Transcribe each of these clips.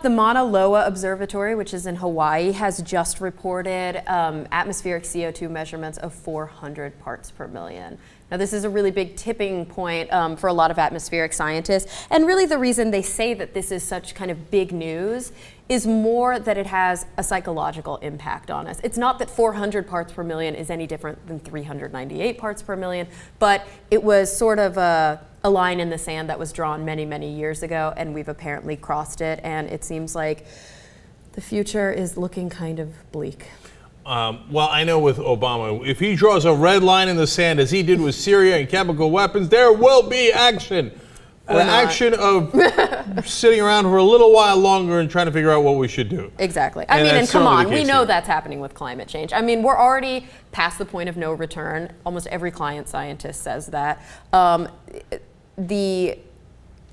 The Mauna Loa Observatory, which is in Hawaii, has just reported atmospheric CO2 measurements of 400 parts per million. Now, this is a really big tipping point for a lot of atmospheric scientists. And really the reason they say that this is such kind of big news is more that it has a psychological impact on us. It's not that 400 parts per million is any different than 398 parts per million, but it was sort of a line in the sand that was drawn many, many years ago, and we've apparently crossed it, and it seems like the future is looking kind of bleak. Well, I know with Obama, if he draws a red line in the sand, as he did with Syria and chemical weapons, there will be action. The action of sitting around for a little while longer and trying to figure out what we should do. Exactly. I mean, and come on, we know that's happening with climate change. I mean, we're already past the point of no return. Almost every climate scientist says that. The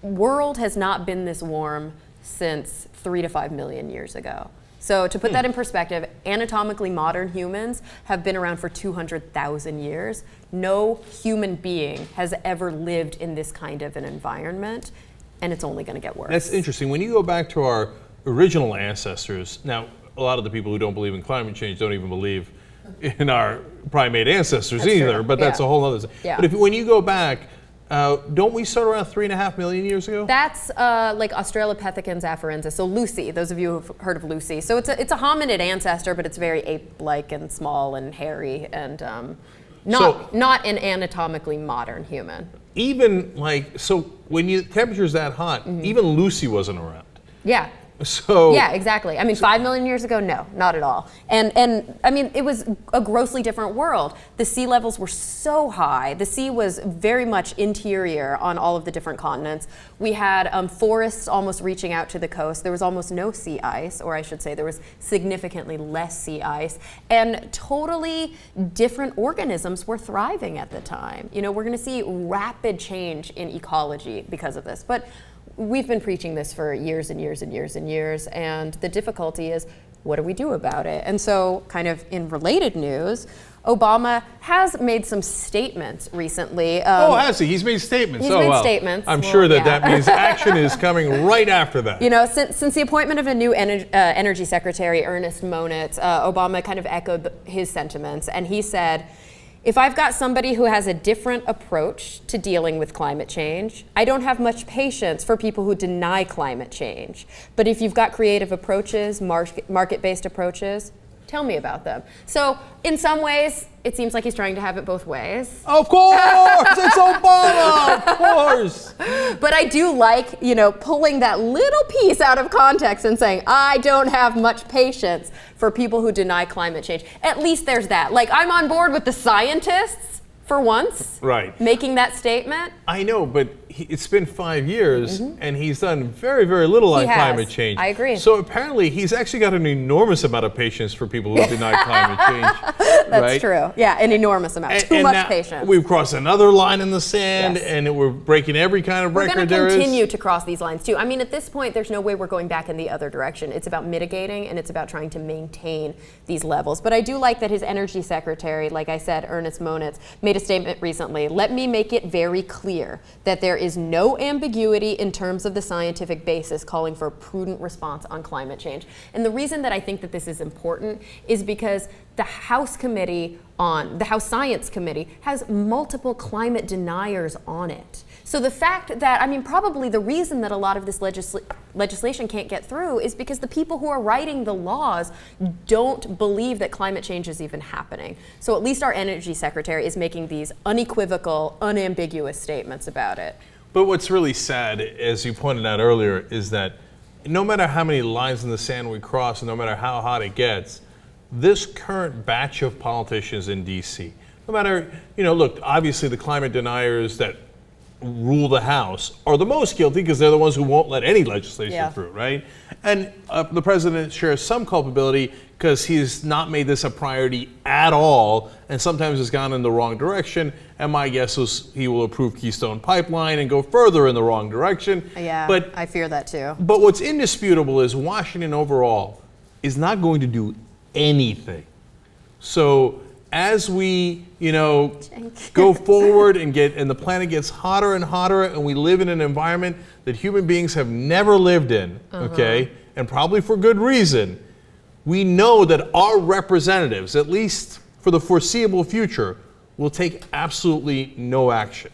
world has not been this warm since 3 to 5 million years ago. So to put that in perspective, anatomically modern humans have been around for 200,000 years. No human being has ever lived in this kind of an environment, and it's only going to get worse. That's interesting. When you go back to our original ancestors, now a lot of the people who don't believe in climate change don't even believe in our primate ancestors either, but that's a whole other thing. Yeah. But when you go back, don't we start around 3.5 million years ago? That's like Australopithecus afarensis. So Lucy, those of you who've heard of Lucy. So it's a hominid ancestor, but it's very ape-like and small and hairy and not an anatomically modern human. Even like, so when temperature's that hot, even Lucy wasn't around. Yeah. So yeah, exactly. I mean, 5 million years ago, no, not at all. And I mean, it was a grossly different world. The sea levels were so high. The sea was very much interior on all of the different continents. We had forests almost reaching out to the coast. There was almost no sea ice, or I should say there was significantly less sea ice. And totally different organisms were thriving at the time. You know, we're going to see rapid change in ecology because of this. But we've been preaching this for years and years and years and years, and the difficulty is, what do we do about it? And so, kind of in related news, Obama has made some statements recently. Has he? He's made statements. He's made statements. I'm sure that means action is coming right after that. You know, since the appointment of a new energy secretary, Ernest Moniz, Obama kind of echoed his sentiments, and he said, if I've got somebody who has a different approach to dealing with climate change, I don't have much patience for people who deny climate change. But if you've got creative approaches, market-based approaches, tell me about them. So in some ways, it seems like he's trying to have it both ways. Of course, it's Obama, of course. But I do like, you know, pulling that little piece out of context and saying, I don't have much patience for people who deny climate change. At least there's that. Like, I'm on board with the scientists for once, right, making that statement. I know, but it's been 5 years, and he's done very, very little on climate change. I agree. So apparently, he's actually got an enormous amount of patience for people who deny climate change. That's true. Yeah, an enormous amount. Too much patience. We've crossed another line in the sand, and we're breaking every kind of record there is. We're going to continue to cross these lines too. I mean, at this point, there's no way we're going back in the other direction. It's about mitigating, and it's about trying to maintain these levels. But I do like that his energy secretary, like I said, Ernest Moniz, made a statement recently. Let me make it very clear that there is no ambiguity in terms of the scientific basis calling for a prudent response on climate change. And the reason that I think that this is important is because the House Science Committee has multiple climate deniers on it. So the fact that, I mean, probably the reason that a lot of this legislation can't get through is because the people who are writing the laws don't believe that climate change is even happening. So at least our energy secretary is making these unequivocal, unambiguous statements about it. But what's really sad, as you pointed out earlier, is that no matter how many lines in the sand we cross, and no matter how hot it gets, this current batch of politicians in D.C., no matter, you know, look, obviously the climate deniers that rule the House are the most guilty because they're the ones who won't let any legislation through, right? And the president shares some culpability because he's not made this a priority at all, and sometimes has gone in the wrong direction. And my guess is he will approve Keystone Pipeline and go further in the wrong direction. Yeah, but I fear that too. But what's indisputable is Washington overall is not going to do anything. So as we, you know, go forward and the planet gets hotter and hotter, and we live in an environment that human beings have never lived in, okay? and probably for good reason, we know that our representatives, at least for the foreseeable future, will take absolutely no action.